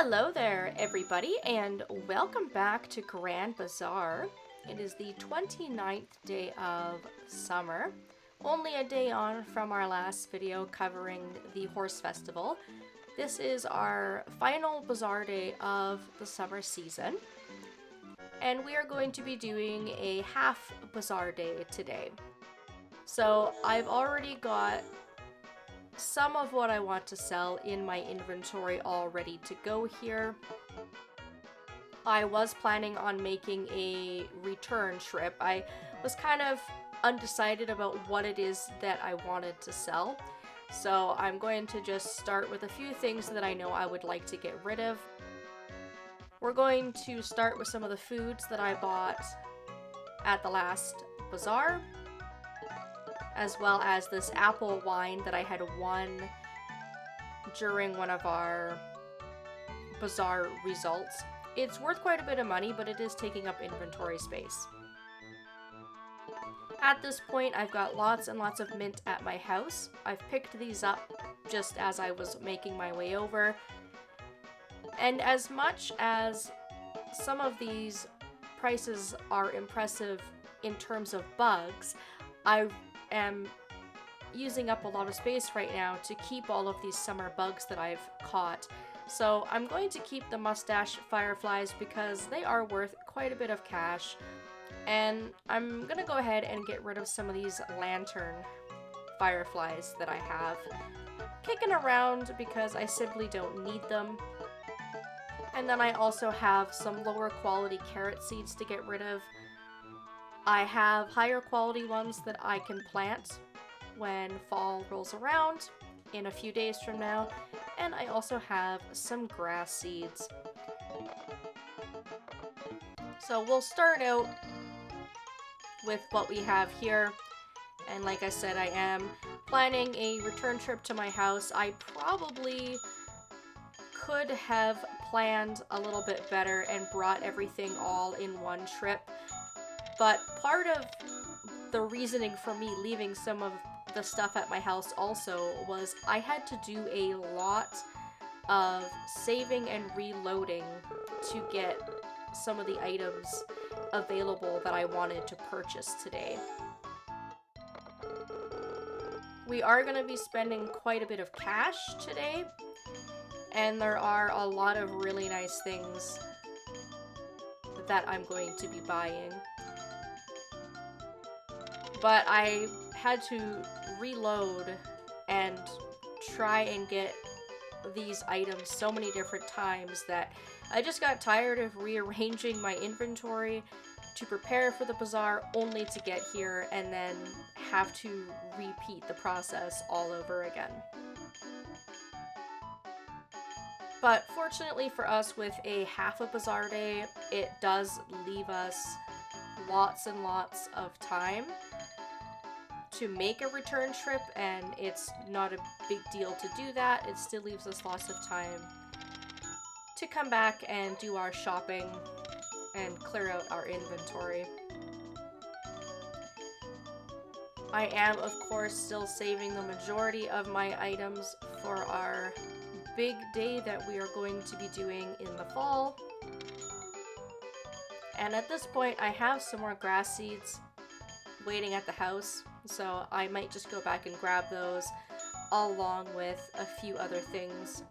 Hello there, everybody, and welcome back to Grand Bazaar. It is the 29th day of summer, only a day on from our last video covering the horse festival. This is our final bazaar day of the summer season, and we are going to be doing a half bazaar day today. So I've already got some of what I want to sell in my inventory all ready to go here. I was planning on making a return trip. I was kind of undecided about what it is that I wanted to sell. So I'm going to just start with a few things that I know I would like to get rid of. We're going to start with some of the foods that I bought at the last bazaar, as well as this apple wine that I had won during one of our bazaar results. It's worth quite a bit of money, but it is taking up inventory space. At this point, I've got lots and lots of mint at my house. I've picked these up just as I was making my way over. And as much as some of these prices are impressive in terms of bugs, I am using up a lot of space right now to keep all of these summer bugs that I've caught. So I'm going to keep the mustache fireflies because they are worth quite a bit of cash. And I'm gonna go ahead and get rid of some of these lantern fireflies that I have kicking around because I simply don't need them. And then I also have some lower quality carrot seeds to get rid of. I have higher quality ones that I can plant when fall rolls around in a few days from now, and I also have some grass seeds. So we'll start out with what we have here, and like I said, I am planning a return trip to my house. I probably could have planned a little bit better and brought everything all in one trip. But part of the reasoning for me leaving some of the stuff at my house also was I had to do a lot of saving and reloading to get some of the items available that I wanted to purchase today. We are going to be spending quite a bit of cash today, and there are a lot of really nice things that I'm going to be buying. But I had to reload and try and get these items so many different times that I just got tired of rearranging my inventory to prepare for the bazaar only to get here and then have to repeat the process all over again. But fortunately for us, with a half a bazaar day, it does leave us lots and lots of time to make a return trip, and it's not a big deal to do that. It still leaves us lots of time to come back and do our shopping and clear out our inventory. I am, of course, still saving the majority of my items for our big day that we are going to be doing in the fall. And at this point, I have some more grass seeds waiting at the house, so I might just go back and grab those along with a few other things.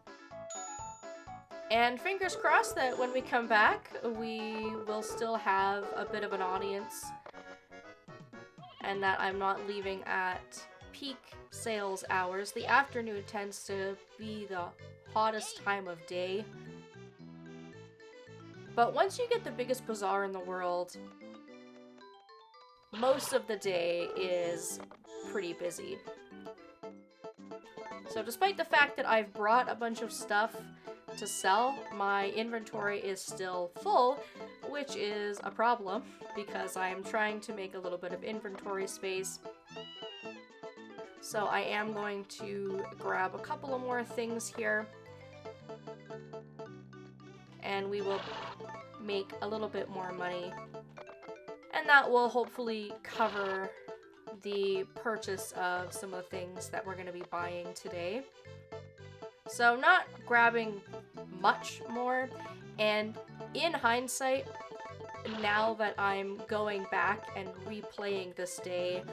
And fingers crossed that when we come back, we will still have a bit of an audience and that I'm not leaving at peak sales hours. The afternoon tends to be the hottest time of day. But once you get the biggest bazaar in the world, most of the day is pretty busy. So despite the fact that I've brought a bunch of stuff to sell, my inventory is still full, which is a problem because I'm trying to make a little bit of inventory space. So I am going to grab a couple of more things here, and we will make a little bit more money. And that will hopefully cover the purchase of some of the things that we're going to be buying today. So I'm not grabbing much more. And in hindsight, now that I'm going back and replaying this day,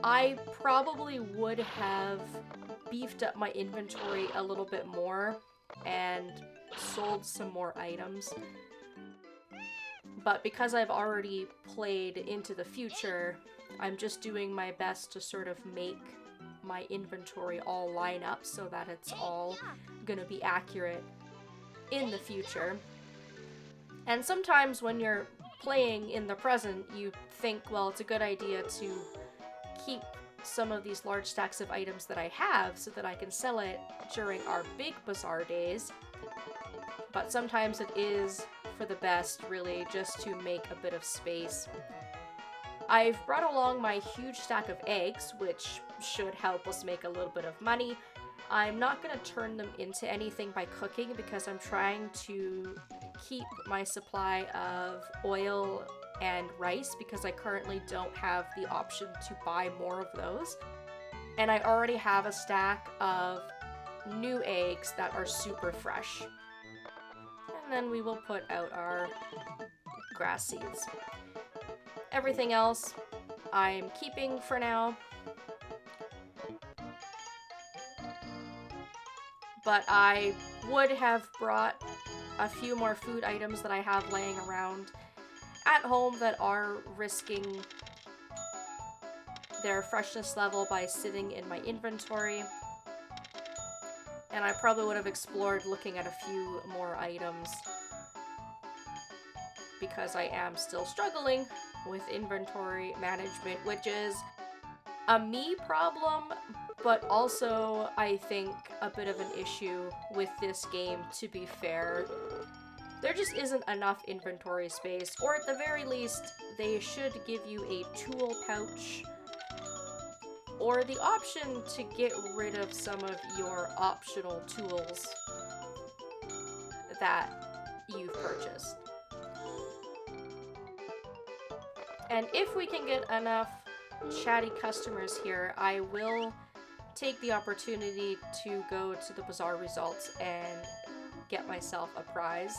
I probably would have beefed up my inventory a little bit more and sold some more items. But because I've already played into the future, I'm just doing my best to sort of make my inventory all line up so that it's all gonna be accurate in the future. And sometimes when you're playing in the present, you think, well, it's a good idea to keep some of these large stacks of items that I have so that I can sell it during our big bazaar days. But sometimes it is for the best, really, just to make a bit of space. I've brought along my huge stack of eggs, which should help us make a little bit of money. I'm not going to turn them into anything by cooking because I'm trying to keep my supply of oil and rice because I currently don't have the option to buy more of those. And I already have a stack of new eggs that are super fresh. And then we will put out our grass seeds. Everything else I'm keeping for now. But I would have brought a few more food items that I have laying around at home that are risking their freshness level by sitting in my inventory. And I probably would have explored looking at a few more items because I am still struggling with inventory management, which is a me problem, but also I think a bit of an issue with this game, to be fair. There just isn't enough inventory space, or at the very least, they should give you a tool pouch or the option to get rid of some of your optional tools that you've purchased. And if we can get enough chatty customers here, I will take the opportunity to go to the Bazaar results and get myself a prize.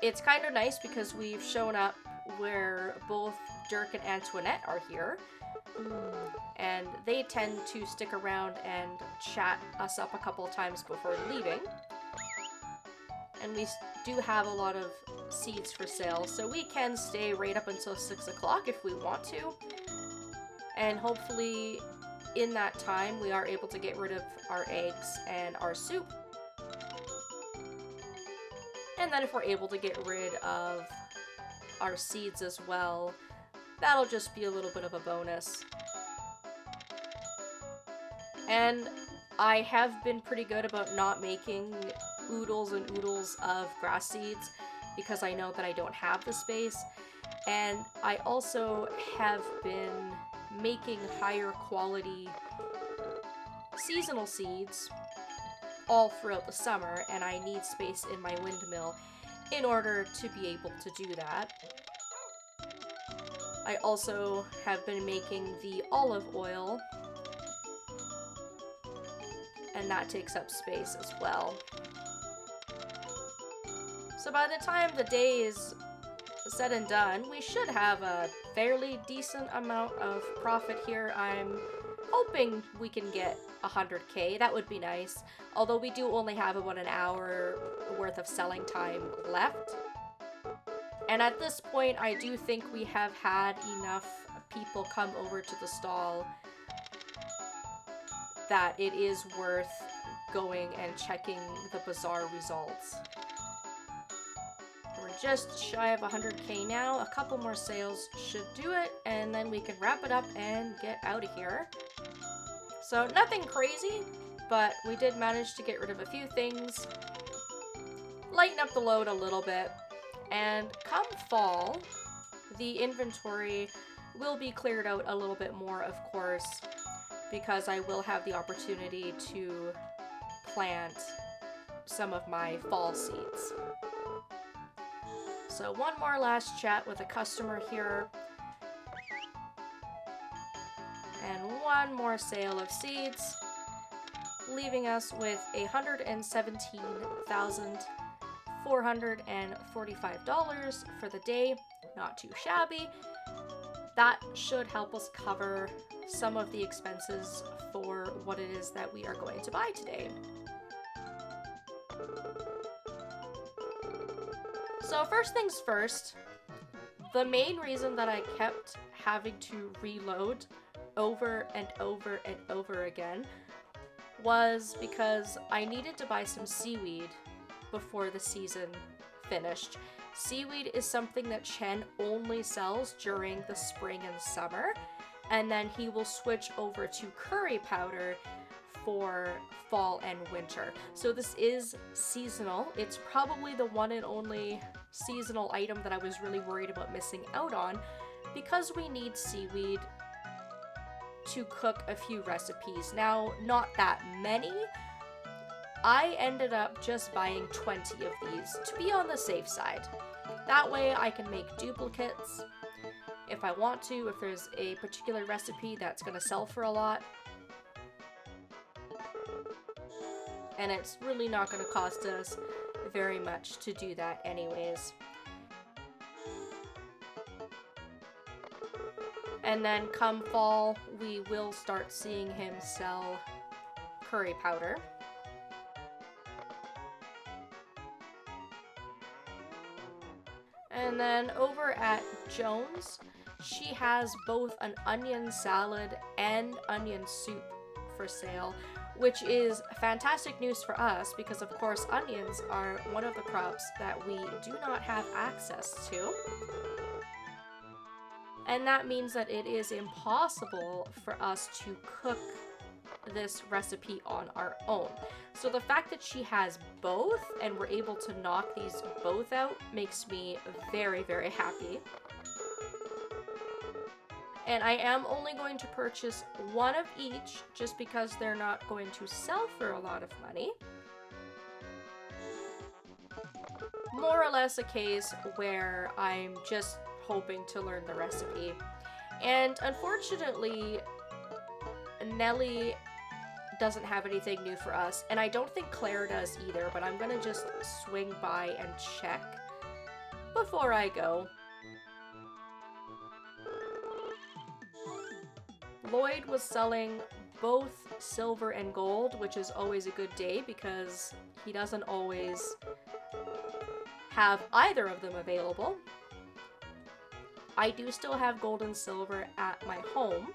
It's kind of nice because we've shown up where both Dirk and Antoinette are here, and they tend to stick around and chat us up a couple of times before leaving. And we do have a lot of seeds for sale, so we can stay right up until 6 o'clock if we want to. And hopefully in that time we are able to get rid of our eggs and our soup. And then if we're able to get rid of our seeds as well, that'll just be a little bit of a bonus. And I have been pretty good about not making oodles and oodles of grass seeds because I know that I don't have the space. And I also have been making higher quality seasonal seeds all throughout the summer, and I need space in my windmill in order to be able to do that. I also have been making the olive oil, and that takes up space as well. So by the time the day is said and done, we should have a fairly decent amount of profit here. I'm hoping we can get 100k. That would be nice, although we do only have about an hour worth of selling time left. And at this point, I do think we have had enough people come over to the stall that it is worth going and checking the Bazaar results. We're just shy of 100k now. A couple more sales should do it, and then we can wrap it up and get out of here. So nothing crazy, but we did manage to get rid of a few things, lighten up the load a little bit, and come fall, the inventory will be cleared out a little bit more, of course, because I will have the opportunity to plant some of my fall seeds. So one more last chat with a customer here. And one more sale of seeds. leaving us with $117,445 for the day. Not too shabby. That should help us cover some of the expenses for what it is that we are going to buy today. So first things first, the main reason that I kept having to reload over and over and over again was because I needed to buy some seaweed before the season finished. Seaweed is something that Chen only sells during the spring and summer, and then he will switch over to curry powder for fall and winter. So this is seasonal. It's probably the one and only seasonal item that I was really worried about missing out on, because we need seaweed to cook a few recipes. Now, not that many. I ended up just buying 20 of these to be on the safe side. That way I can make duplicates if I want to, if there's a particular recipe that's gonna sell for a lot. And it's really not gonna cost us very much to do that anyways. And then come fall, we will start seeing him sell curry powder. And then over at Jones, she has both an onion salad and onion soup for sale, which is fantastic news for us because, of course, onions are one of the crops that we do not have access to. And that means that it is impossible for us to cook this recipe on our own. So the fact that she has both and we're able to knock these both out makes me very, very happy. And I am only going to purchase one of each just because they're not going to sell for a lot of money. More or less a case where I'm just hoping to learn the recipe. And unfortunately, Nellie doesn't have anything new for us, and I don't think Claire does either, but I'm gonna just swing by and check before I go. Lloyd was selling both silver and gold, which is always a good day because he doesn't always have either of them available. I do still have gold and silver at my home,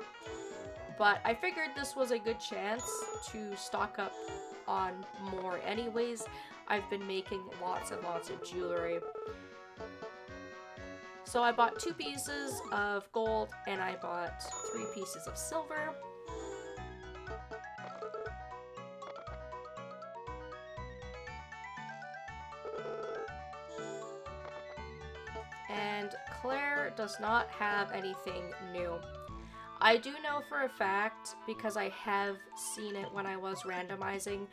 but I figured this was a good chance to stock up on more anyways. I've been making lots and lots of jewelry. So I bought 2 pieces of gold and I bought 3 pieces of silver. And Claire does not have anything new. I do know for a fact, because I have seen it when I was randomizing,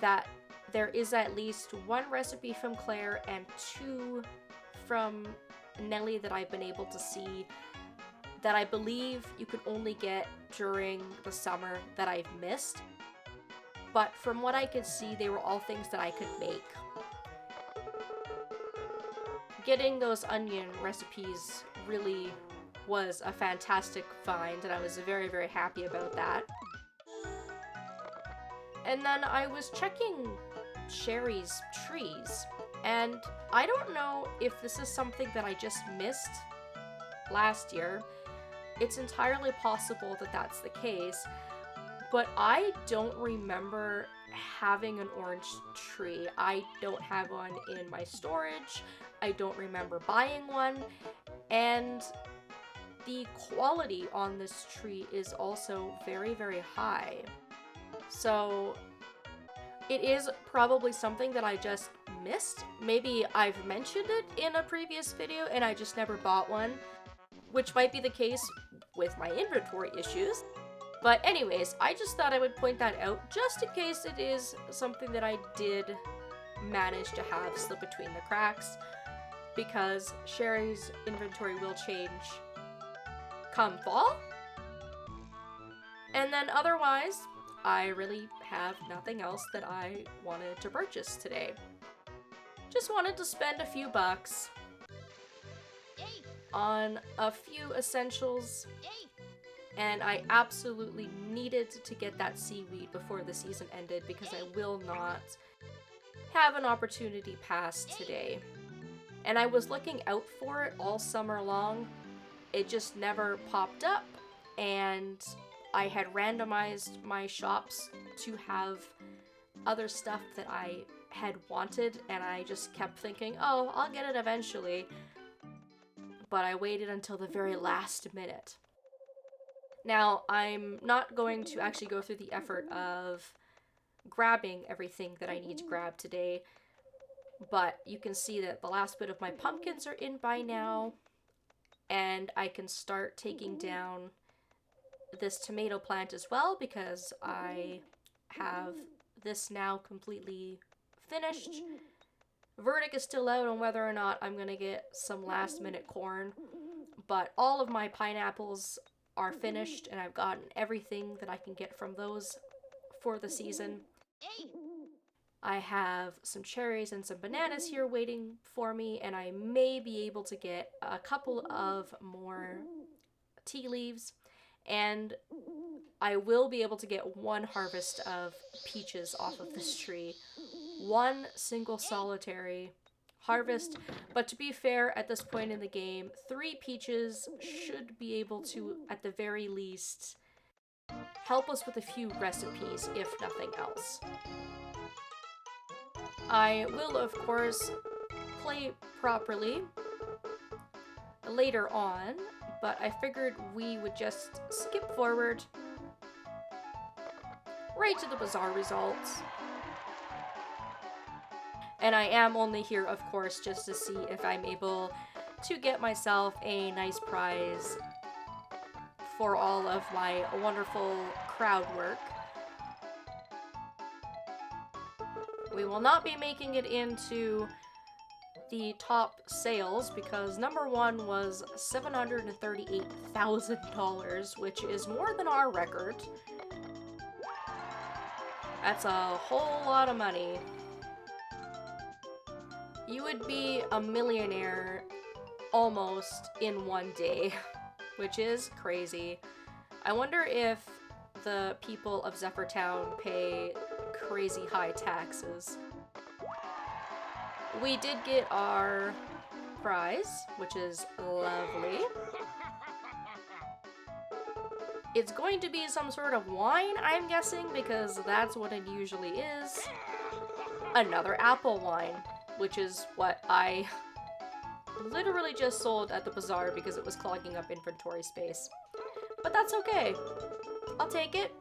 that there is at least 1 recipe from Claire and 2 from Nellie that I've been able to see that I believe you could only get during the summer that I've missed. But from what I could see, they were all things that I could make. Getting those onion recipes really was a fantastic find, and I was very, very happy about that. And then I was checking Sherry's trees, and I don't know if this is something that I just missed last year. It's entirely possible that that's the case, but I don't remember having an orange tree. I don't have one in my storage. I don't remember buying one, and the quality on this tree is also very, very high. So it is probably something that I just missed. Maybe I've mentioned it in a previous video and I just never bought one, which might be the case with my inventory issues. But anyways, I just thought I would point that out just in case it is something that I did manage to have slip between the cracks, because Sherry's inventory will change come fall. And then otherwise, I really have nothing else that I wanted to purchase today. Just wanted to spend a few bucks on a few essentials, and I absolutely needed to get that seaweed before the season ended because I will not have an opportunity pass today. And I was looking out for it all summer long. It just never popped up, and I had randomized my shops to have other stuff that I had wanted, and I just kept thinking, oh, I'll get it eventually. But I waited until the very last minute. Now, I'm not going to actually go through the effort of grabbing everything that I need to grab today, but you can see that the last bit of my pumpkins are in by now, and I can start taking down this tomato plant as well because I have this now completely finished. Verdict is still out on whether or not I'm going to get some last minute corn, but all of my pineapples are finished and I've gotten everything that I can get from those for the season. I have some cherries and some bananas here waiting for me, and I may be able to get a couple of more tea leaves, and I will be able to get one harvest of peaches off of this tree. One single solitary harvest, but to be fair, at this point in the game, 3 peaches should be able to, at the very least, help us with a few recipes, if nothing else. I will, of course, play properly later on, but I figured we would just skip forward right to the Bazaar results. And I am only here, of course, just to see if I'm able to get myself a nice prize for all of my wonderful crowd work. We will not be making it into the top sales because number 1 was $738,000, which is more than our record. That's a whole lot of money. You would be a millionaire almost in one day, which is crazy. I wonder if the people of Zephyrtown pay crazy high taxes. We did get our prize, which is lovely. It's going to be some sort of wine, I'm guessing, because that's what it usually is. Another apple wine, which is what I literally just sold at the bazaar because it was clogging up inventory space. But that's okay. I'll take it.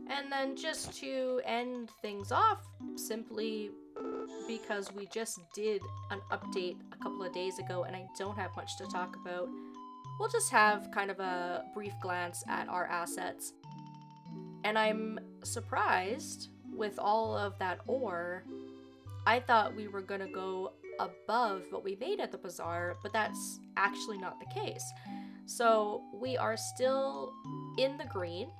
And then just to end things off, simply because we just did an update a couple of days ago and I don't have much to talk about, we'll just have kind of a brief glance at our assets. And I'm surprised with all of that ore. I thought we were gonna go above what we made at the bazaar, but that's actually not the case. So we are still in the green.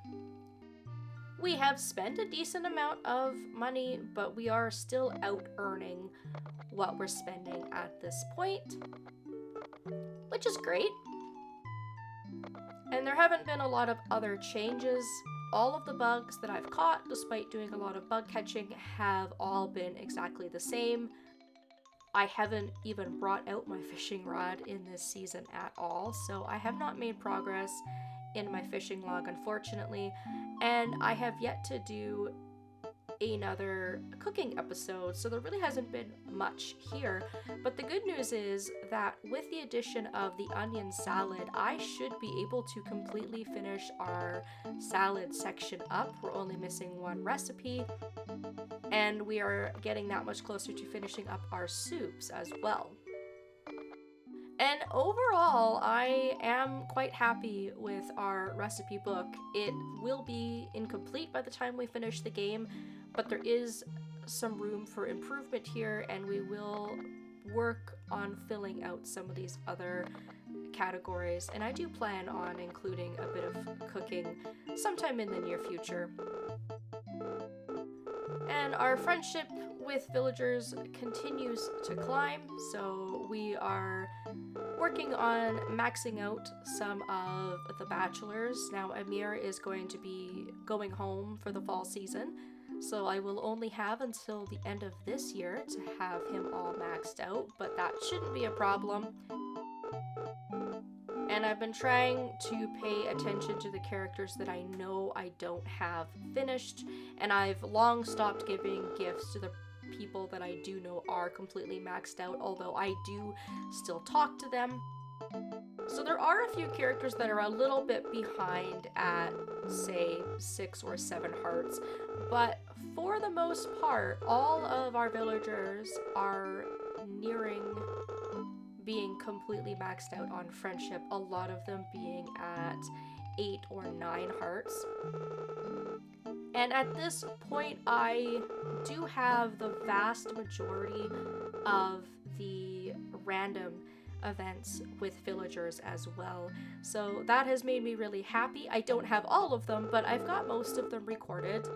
We have spent a decent amount of money, but we are still out earning what we're spending at this point, which is great. And there haven't been a lot of other changes. All of the bugs that I've caught, despite doing a lot of bug catching, have all been exactly the same. I haven't even brought out my fishing rod in this season at all, so I have not made progress in my fishing log, unfortunately, and I have yet to do another cooking episode, so there really hasn't been much here. But the good news is that with the addition of the onion salad, I should be able to completely finish our salad section up. We're only missing one recipe, and we are getting that much closer to finishing up our soups as well. And overall, I am quite happy with our recipe book. It will be incomplete by the time we finish the game, but there is some room for improvement here, and we will work on filling out some of these other categories, and I do plan on including a bit of cooking sometime in the near future. And our friendship with villagers continues to climb, so we are working on maxing out some of the bachelors. Now Amir is going to be going home for the fall season, so I will only have until the end of this year to have him all maxed out, but that shouldn't be a problem. And I've been trying to pay attention to the characters that I know I don't have finished, and I've long stopped giving gifts to the people that I do know are completely maxed out, although I do still talk to them. So there are a few characters that are a little bit behind at, say, 6 or 7 hearts, but for the most part, all of our villagers are nearing being completely maxed out on friendship, a lot of them being at 8 or 9 hearts. And at this point, I do have the vast majority of the random events with villagers as well. So that has made me really happy. I don't have all of them, but I've got most of them recorded.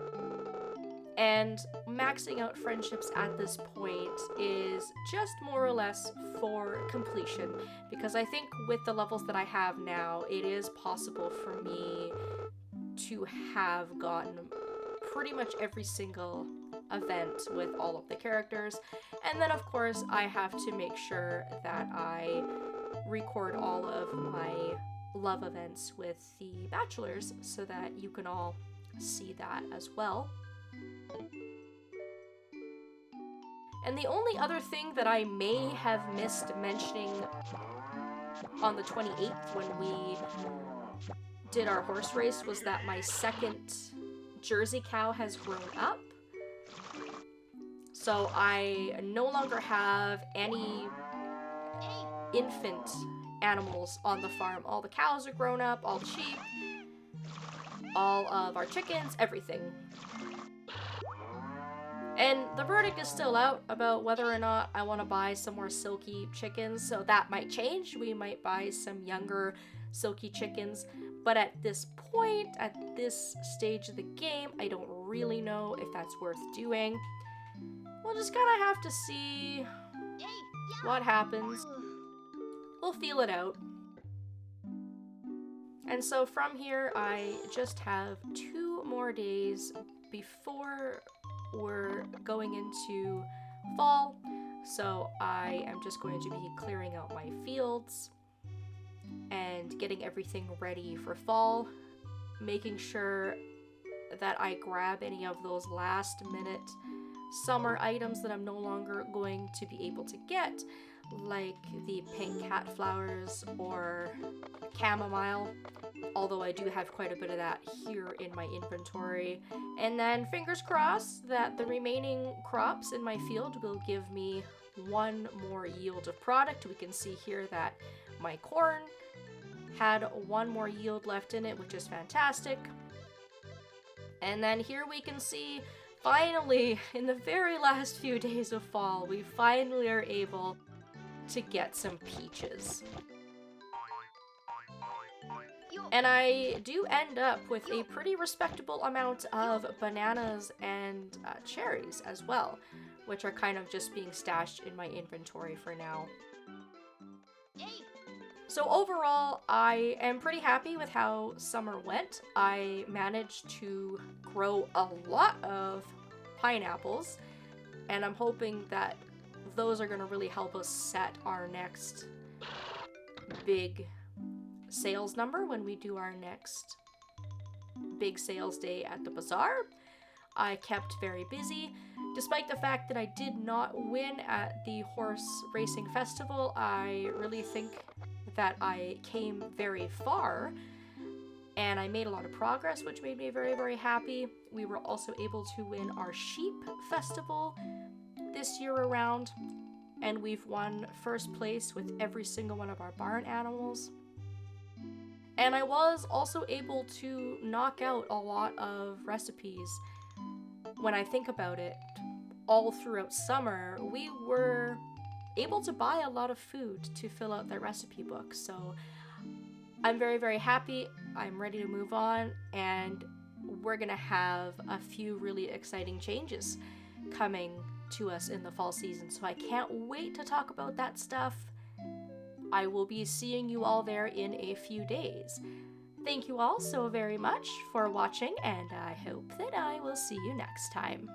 And maxing out friendships at this point is just more or less for completion, because I think with the levels that I have now, it is possible for me to have gotten pretty much every single event with all of the characters. And then of course I have to make sure that I record all of my love events with the bachelors so that you can all see that as well. And the only other thing that I may have missed mentioning on the 28th when we did our horse race was that my second Jersey cow has grown up. So I no longer have any infant animals on the farm. All the cows are grown up, all the sheep, all of our chickens, everything. And the verdict is still out about whether or not I want to buy some more silky chickens, so that might change. We might buy some younger silky chickens, but at this point, at this stage of the game, I don't really know if that's worth doing. We'll just kind of have to see what happens. We'll feel it out. And so from here, I just have 2 more days before we're going into fall, so I am just going to be clearing out my fields and getting everything ready for fall, making sure that I grab any of those last minute summer items that I'm no longer going to be able to get, like the pink cat flowers or chamomile, although I do have quite a bit of that here in my inventory. And then fingers crossed that the remaining crops in my field will give me 1 more yield of product. We can see here that my corn had 1 more yield left in it, which is fantastic. And then here we can see, finally, in the very last few days of fall, we finally are able to get some peaches. And I do end up with a pretty respectable amount of bananas and cherries as well, which are kind of just being stashed in my inventory for now. So overall, I am pretty happy with how summer went. I managed to grow a lot of pineapples, and I'm hoping that those are going to really help us set our next big sales number when we do our next big sales day at the bazaar. I kept very busy. Despite the fact that I did not win at the horse racing festival, I really think that I came very far and I made a lot of progress, which made me very, very happy. We were also able to win our sheep festival this year around, and we've won first place with every single one of our barn animals. And I was also able to knock out a lot of recipes. When I think about it, all throughout summer, we were able to buy a lot of food to fill out their recipe book. So I'm very, very happy. I'm ready to move on, and we're gonna have a few really exciting changes coming to us in the fall season. So I can't wait to talk about that stuff. I will be seeing you all there in a few days. Thank you all so very much for watching, and I hope that I will see you next time.